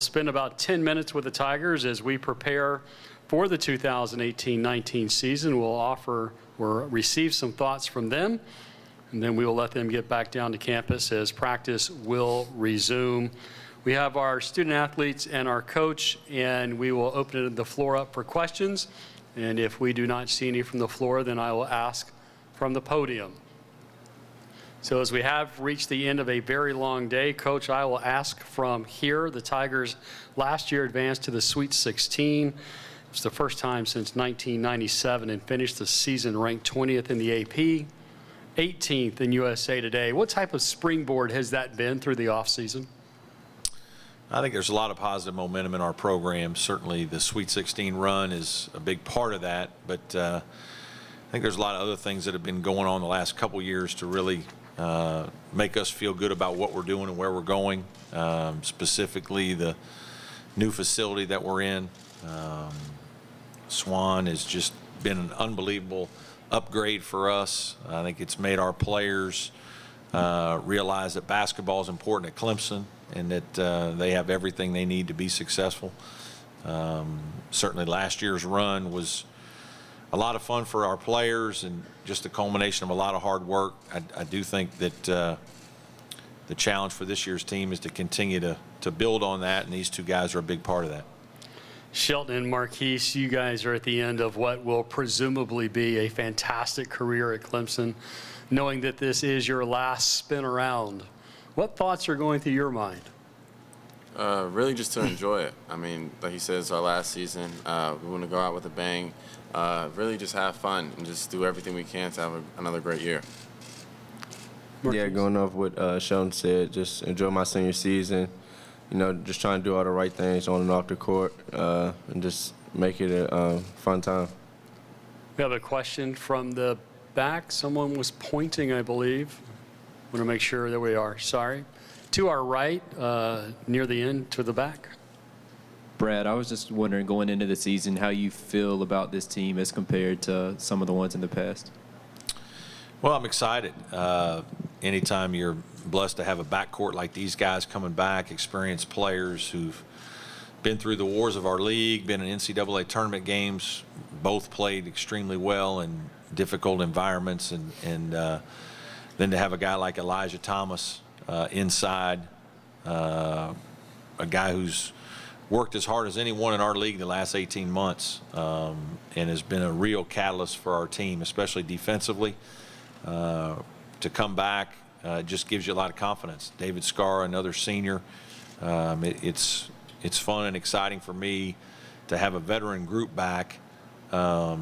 Spend about 10 minutes with the Tigers as we prepare for the 2018-19 season. We'll offer or receive some thoughts from them, and then we will let them get back down to campus as practice will resume. We have our student athletes and our coach, and we will open the floor up for questions. And if we do not see any from the floor, then I will ask from the podium. So as we have reached the end of a very long day, Coach, I will ask from here. The Tigers last year advanced to the Sweet 16. It was the first time since 1997 and finished the season ranked 20th in the AP, 18th in USA Today. What type of springboard has that been through the offseason? I think there's a lot of positive momentum in our program. Certainly the Sweet 16 run is a big part of that, but I think there's a lot of other things that have been going on the last couple years to really make us feel good about what we're doing and where we're going, specifically the new facility that we're in. Swan has just been an unbelievable upgrade for us. I think it's made our players realize that basketball is important at Clemson and that they have everything they need to be successful. Certainly last year's run was a lot of fun for our players and just a culmination of a lot of hard work. I do think that the challenge for this year's team is to continue to build on that, and these two guys are a big part of that. Shelton and Marquise, you guys are at the end of what will presumably be a fantastic career at Clemson, knowing that this is your last spin around. What thoughts are going through your mind? Really just to enjoy it. I mean, like he said, it's our last season. We want to go out with a bang. Really just have fun and just do everything we can to have another great year. Yeah, going off what Shelton said, just enjoy my senior season. You know, just trying to do all the right things on and off the court and just make it a fun time. We have a question from the back. Someone was pointing, I believe. Want to make sure that we are. Sorry. To our right, near the end, to the back. Brad, I was just wondering, going into the season, how you feel about this team as compared to some of the ones in the past. Well, I'm excited. Anytime you're blessed to have a backcourt like these guys coming back, experienced players who've been through the wars of our league, been in NCAA tournament games, both played extremely well in difficult environments, and then to have a guy like Elijah Thomas inside, a guy who's worked as hard as anyone in our league the last 18 months and has been a real catalyst for our team, especially defensively. To come back just gives you a lot of confidence. David Scarr, another senior. It's fun and exciting for me to have a veteran group back, not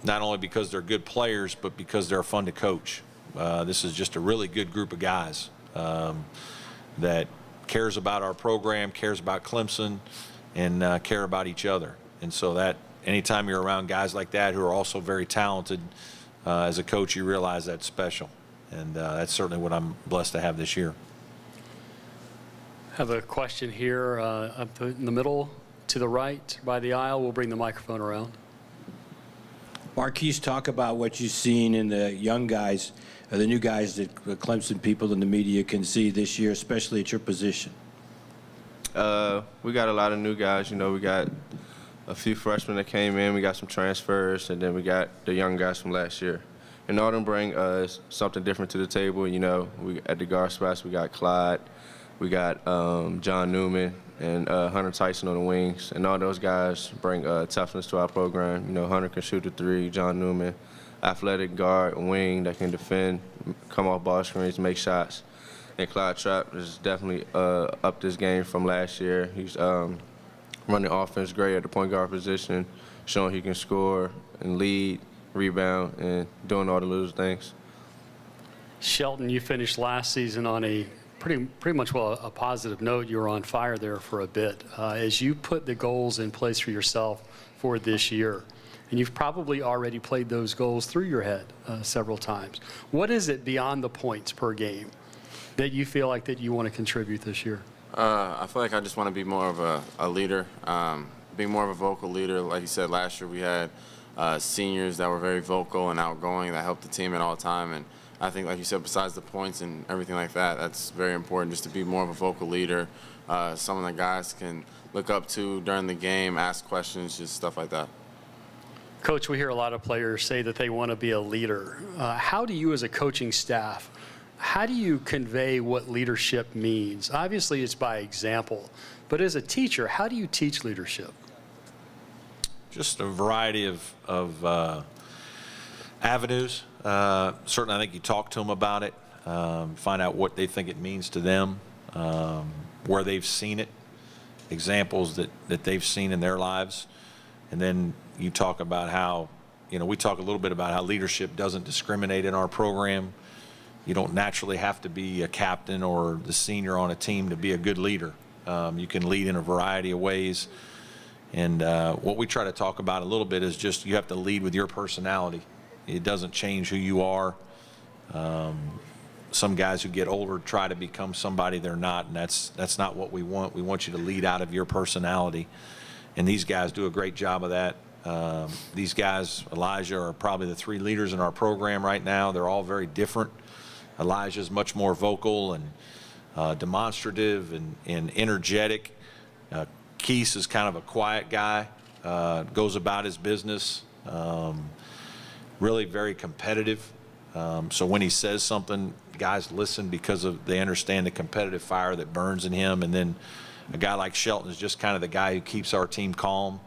only because they're good players, but because they're fun to coach. This is just a really good group of guys that cares about our program, cares about Clemson, and care about each other. And so that anytime you're around guys like that who are also very talented, as a coach, you realize that's special. And that's certainly what I'm blessed to have this year. Have a question here up in the middle to the right by the aisle. We'll bring the microphone around. Marquise, talk about what you've seen in the young guys, the new guys that the Clemson people and the media can see this year, especially at your position. We got a lot of new guys. You know, we got a few freshmen that came in. We got some transfers, and then we got the young guys from last year. And all of them bring something different to the table. You know, at the guard spots, we got Clyde, we got John Newman, and Hunter Tyson on the wings. And all those guys bring toughness to our program. You know, Hunter can shoot the three, John Newman, athletic guard, wing that can defend, come off ball screens, make shots. And Clyde Trapp is definitely up this game from last year. He's running offense great at the point guard position, showing he can score and lead, rebound, and doing all the little things. Shelton, you finished last season on a pretty much a positive note. You were on fire there for a bit. As you put the goals in place for yourself for this year, and you've probably already played those goals through your head several times, what is it beyond the points per game that you feel like that you want to contribute this year? I feel like I just want to be more of a leader, be more of a vocal leader. Like you said, last year we had seniors that were very vocal and outgoing that helped the team at all time, and I think, like you said, besides the points and everything like that, that's very important just to be more of a vocal leader, someone that guys can look up to during the game, ask questions, just stuff like that. Coach, we hear a lot of players say that they want to be a leader. How do you as a coaching staff, how do you convey what leadership means? Obviously, it's by example. But as a teacher, how do you teach leadership? Just a variety of avenues. Certainly, I think you talk to them about it, find out what they think it means to them, where they've seen it, examples that they've seen in their lives. And then you talk about how, we talk a little bit about how leadership doesn't discriminate in our program. You don't naturally have to be a captain or the senior on a team to be a good leader. You can lead in a variety of ways. And what we try to talk about a little bit is just you have to lead with your personality. It doesn't change who you are. Some guys who get older try to become somebody they're not, and that's not what we want. We want you to lead out of your personality. And these guys do a great job of that. These guys, Elijah, are probably the 3 leaders in our program right now. They're all very different. Elijah's much more vocal and demonstrative and energetic. Keese is kind of a quiet guy, goes about his business, really very competitive. So when he says something, guys listen because they understand the competitive fire that burns in him. And then a guy like Shelton is just kind of the guy who keeps our team calm.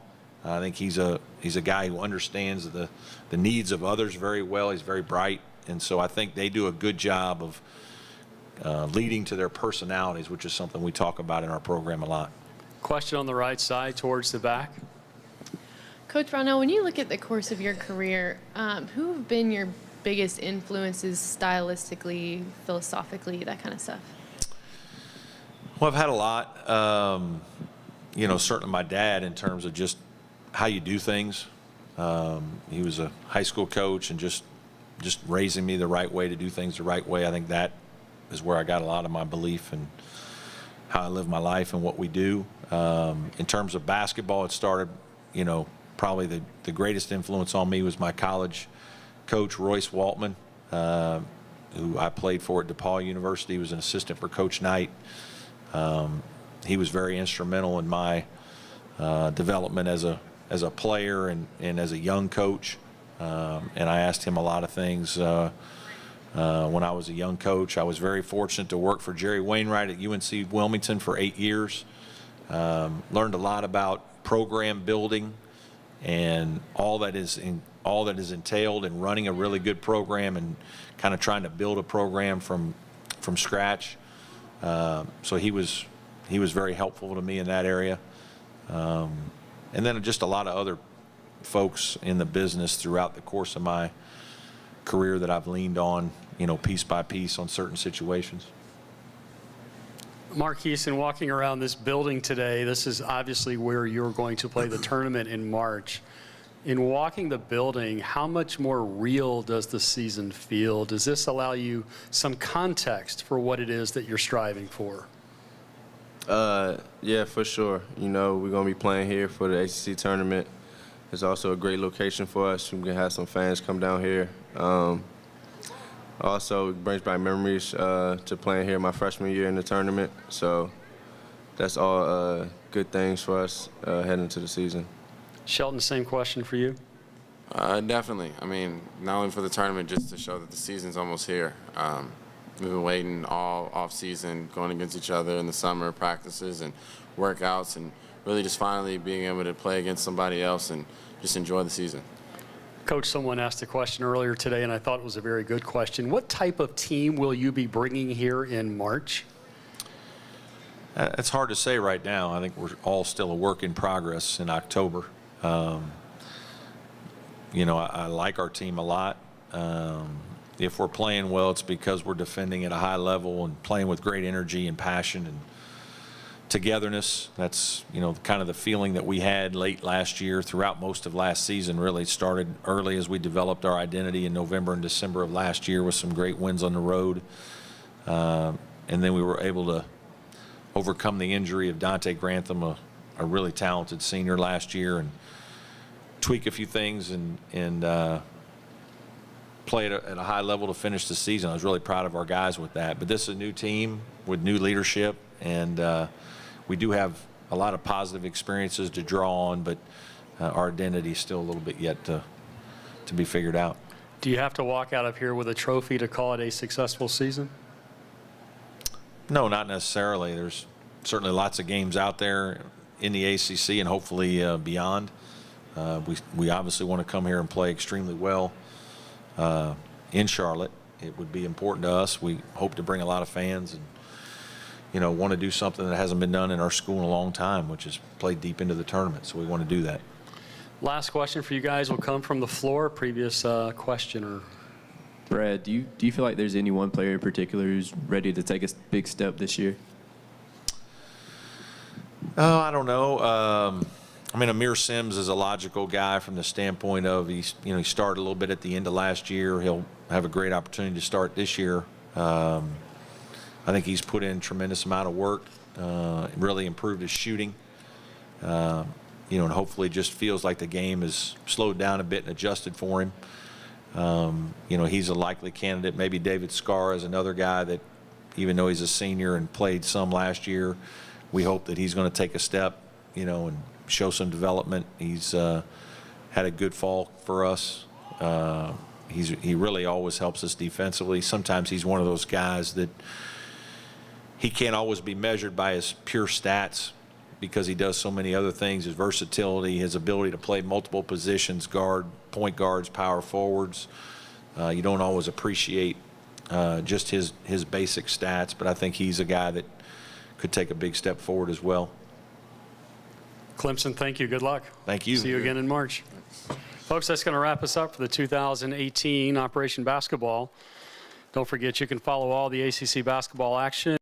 I think he's a guy who understands the needs of others very well. He's very bright. And so I think they do a good job of leading to their personalities, which is something we talk about in our program a lot. Question on the right side towards the back. Coach Brownell, when you look at the course of your career, who have been your biggest influences stylistically, philosophically, that kind of stuff? Well, I've had a lot. Certainly my dad in terms of just how you do things. He was a high school coach and just raising me the right way to do things the right way. I think that is where I got a lot of my belief in how I live my life and what we do. In terms of basketball, it started, probably the greatest influence on me was my college coach, Royce Waltman, who I played for at DePaul University. He was an assistant for Coach Knight. He was very instrumental in my development as a player and as a young coach. And I asked him a lot of things when I was a young coach. I was very fortunate to work for Jerry Wainwright at UNC Wilmington for 8 years. Learned a lot about program building and all that is entailed in running a really good program and kind of trying to build a program from scratch. So he was very helpful to me in that area. And then just a lot of other folks in the business throughout the course of my career that I've leaned on, piece by piece on certain situations. Mark Easton, walking around this building today, this is obviously where you're going to play the tournament in March. In walking the building, how much more real does the season feel? Does this allow you some context for what it is that you're striving for? Yeah, for sure. We're going to be playing here for the ACC tournament. It's also a great location for us. We can have some fans come down here. Also, it brings back memories to playing here my freshman year in the tournament. So that's all good things for us heading into the season. Shelton, same question for you. Definitely. I mean, not only for the tournament, just to show that the season's almost here. We've been waiting all off-season, going against each other in the summer practices and workouts, and really just finally being able to play against somebody else and just enjoy the season. Coach, someone asked a question earlier today, and I thought it was a very good question. What type of team will you be bringing here in March? It's hard to say right now. I think we're all still a work in progress in October. I like our team a lot. If we're playing well, it's because we're defending at a high level and playing with great energy and passion and togetherness. That's, kind of the feeling that we had late last year throughout most of last season. Really started early as we developed our identity in November and December of last year with some great wins on the road. And then we were able to overcome the injury of Dante Grantham, a really talented senior last year, and tweak a few things and play at a high level to finish the season. I was really proud of our guys with that. But this is a new team with new leadership, and we do have a lot of positive experiences to draw on, but our identity is still a little bit yet to be figured out. Do you have to walk out of here with a trophy to call it a successful season? No, not necessarily. There's certainly lots of games out there in the ACC and hopefully beyond. We obviously want to come here and play extremely well in Charlotte. It would be important to us. We hope to bring a lot of fans and, want to do something that hasn't been done in our school in a long time, which is play deep into the tournament. So we want to do that. Last question for you guys will come from the floor. Previous questioner. Brad, do you feel like there's any one player in particular who's ready to take a big step this year? Oh, I don't know. Amir Sims is a logical guy from the standpoint of he started a little bit at the end of last year. He'll have a great opportunity to start this year. I think he's put in a tremendous amount of work, really improved his shooting, and hopefully just feels like the game has slowed down a bit and adjusted for him. He's a likely candidate. Maybe David Scarr is another guy that, even though he's a senior and played some last year, we hope that he's going to take a step, and show some development. He's had a good fall for us. He really always helps us defensively. Sometimes he's one of those guys that he can't always be measured by his pure stats because he does so many other things, his versatility, his ability to play multiple positions, point guards, power forwards. You don't always appreciate just his basic stats, but I think he's a guy that could take a big step forward as well. Clemson, thank you. Good luck. Thank you. See you again in March. Folks, that's going to wrap us up for the 2018 Operation Basketball. Don't forget, you can follow all the ACC basketball action